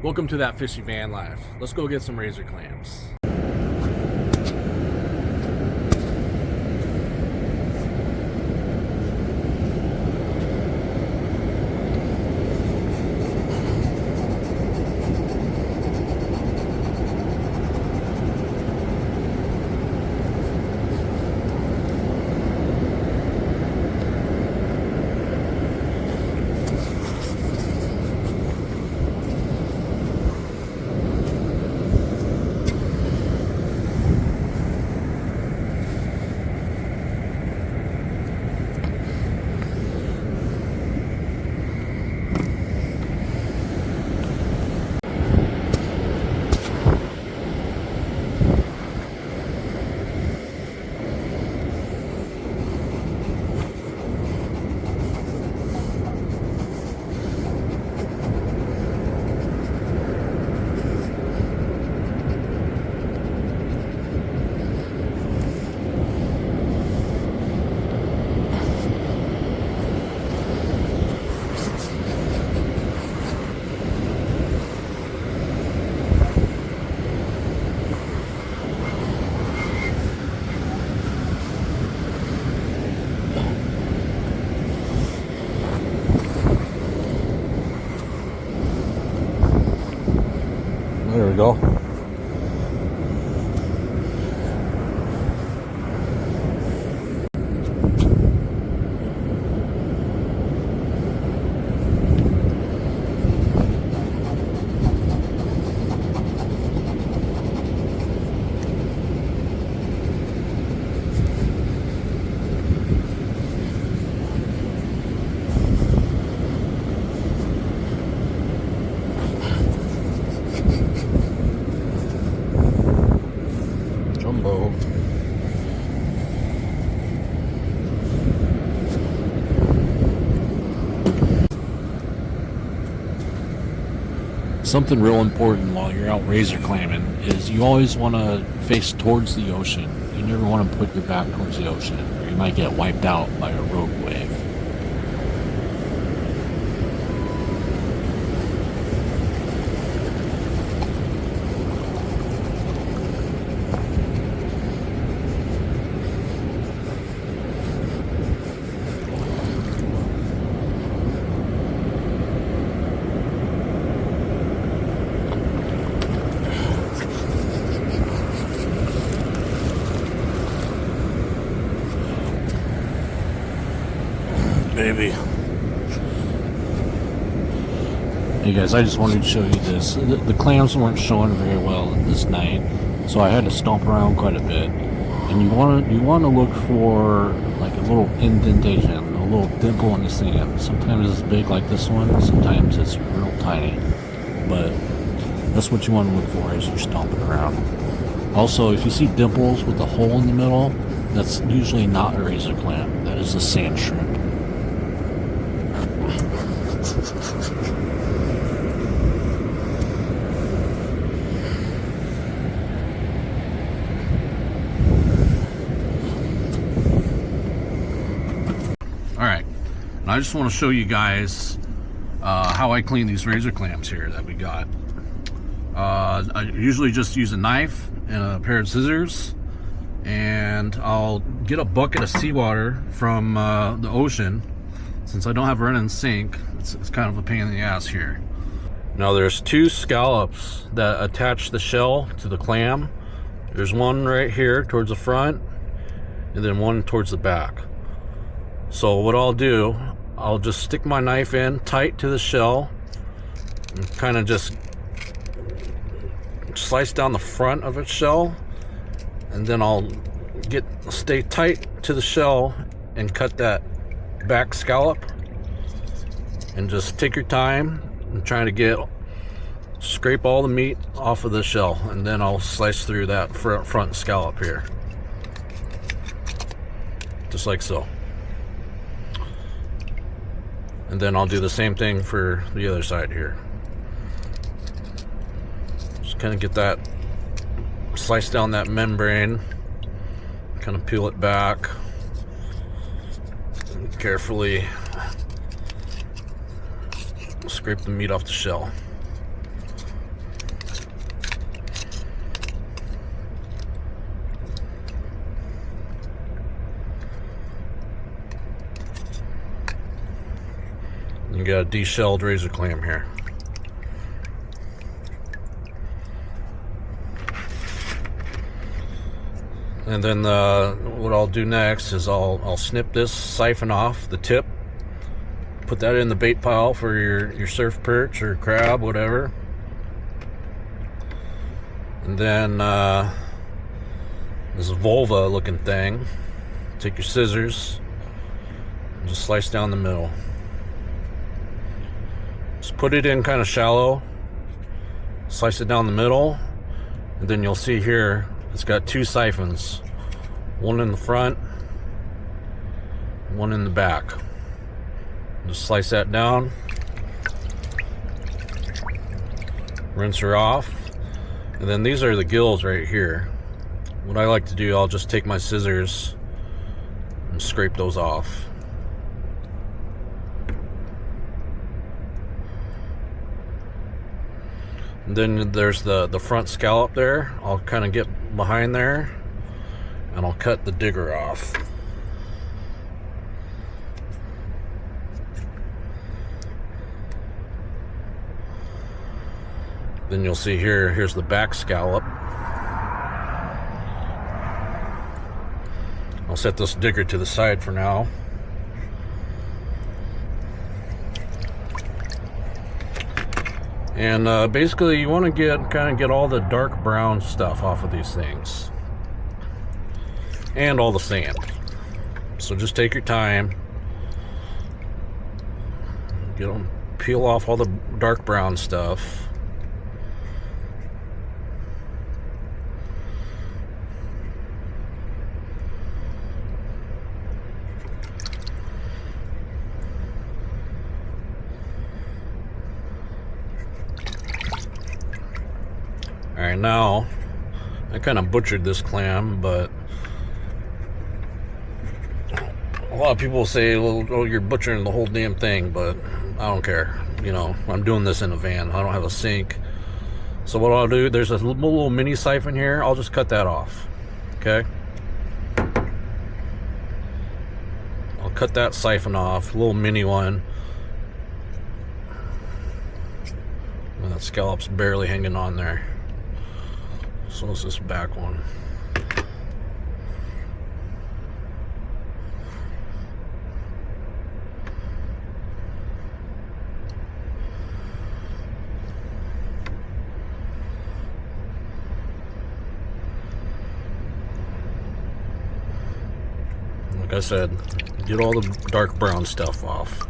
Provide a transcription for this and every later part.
Welcome to That Fishy Van Life. Let's go get some razor clams. There we go. Jumbo. Something real important while you're out razor clamming is you always want to face towards the ocean. You never want to put your back towards the ocean, or you might get wiped out by a rogue wave. Baby. Hey guys, I just wanted to show you this. The clams weren't showing very well this night, so I had to stomp around quite a bit. And you want to look for like a little indentation, a little dimple in the sand. Sometimes it's big like this one, sometimes it's real tiny. But that's what you want to look for as you're stomping around. Also, if you see dimples with a hole in the middle, that's usually not a razor clam. That is a sand shrimp. Alright, and I just want to show you guys how I clean these razor clams here that we got. I usually just use a knife and a pair of scissors, and I'll get a bucket of seawater from the ocean. Since I don't have a running sink, it's kind of a pain in the ass here. Now there's two scallops that attach the shell to the clam. There's one right here towards the front, and then one towards the back. So what I'll do, I'll just stick my knife in tight to the shell and kind of just slice down the front of its shell, and then I'll stay tight to the shell and cut that back scallop, and just take your time and trying to scrape all the meat off of the shell, and then I'll slice through that front scallop here, just like so. And then I'll do the same thing for the other side here. Just kind of get that, slice down that membrane, kind of peel it back, and carefully scrape the meat off the shell. get a de-shelled razor clam here. And then what I'll do next is I'll snip this siphon off the tip, put that in the bait pile for your surf perch or crab, whatever. And then this vulva looking thing, take your scissors and just slice down the middle. Just put it in kind of shallow, slice it down the middle, and then you'll see here it's got two siphons, one in the front, one in the back. Just slice that down, rinse her off, and then these are the gills right here. What I like to do, I'll just take my scissors and scrape those off. And then there's the front scallop there. I'll kind of get behind there and I'll cut the digger off. Then you'll see here's the back scallop. I'll set this digger to the side for now. And basically you want to kind of get all the dark brown stuff off of these things and all the sand. So just take your time, peel off all the dark brown stuff. Alright, now I kind of butchered this clam, but a lot of people say, well, oh, you're butchering the whole damn thing, but I don't care. You know, I'm doing this in a van. I don't have a sink. So what I'll do, there's a little mini siphon here. I'll just cut that off. Okay? I'll cut that siphon off, a little mini one. And that scallop's barely hanging on there. So is this back one. Like I said, get all the dark brown stuff off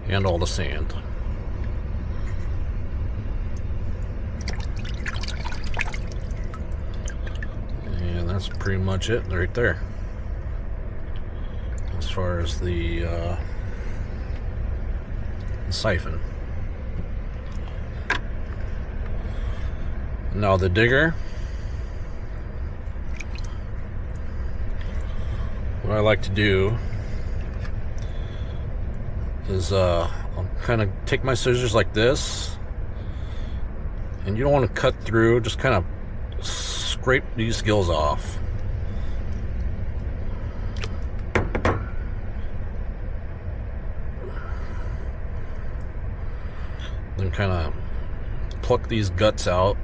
and all the sand. That's pretty much it right there as far as the siphon. Now the digger, what I like to do is I'll kind of take my scissors like this, and you don't want to cut through, just kind of scrape these gills off. Then kind of pluck these guts out.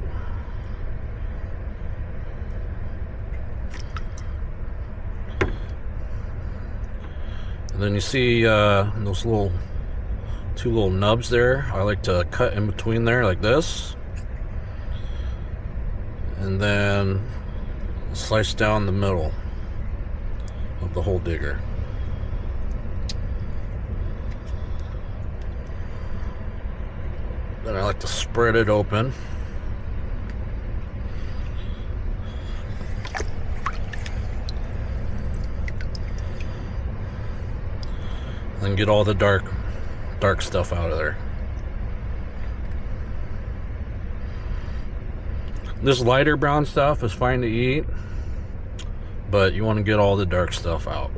And then you see those two little nubs there. I like to cut in between there like this. And then slice down the middle of the whole digger. Then I like to spread it open. And get all the dark stuff out of there. This lighter brown stuff is fine to eat, but you want to get all the dark stuff out.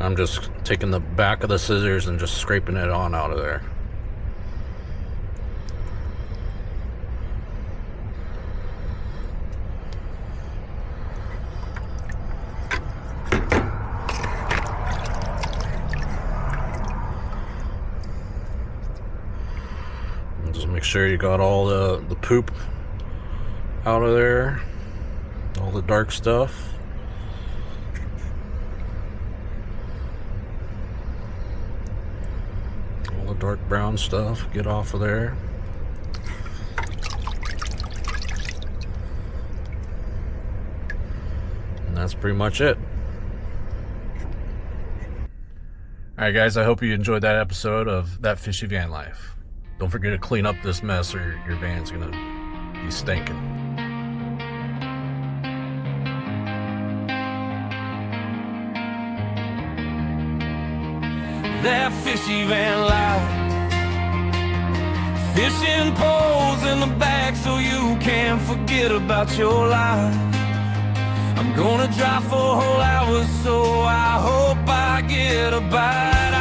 I'm just taking the back of the scissors and just scraping it on out of there. sure you got all the poop out of there, all the dark stuff. All the dark brown stuff, get off of there. And that's pretty much it. Alright guys, I hope you enjoyed that episode of That Fishy Van Life. Don't forget to clean up this mess or your van's gonna be stinking. That fishy van life, fishing poles in the back so you can't forget about your life. I'm gonna drive for a whole hour, so I hope I get a bite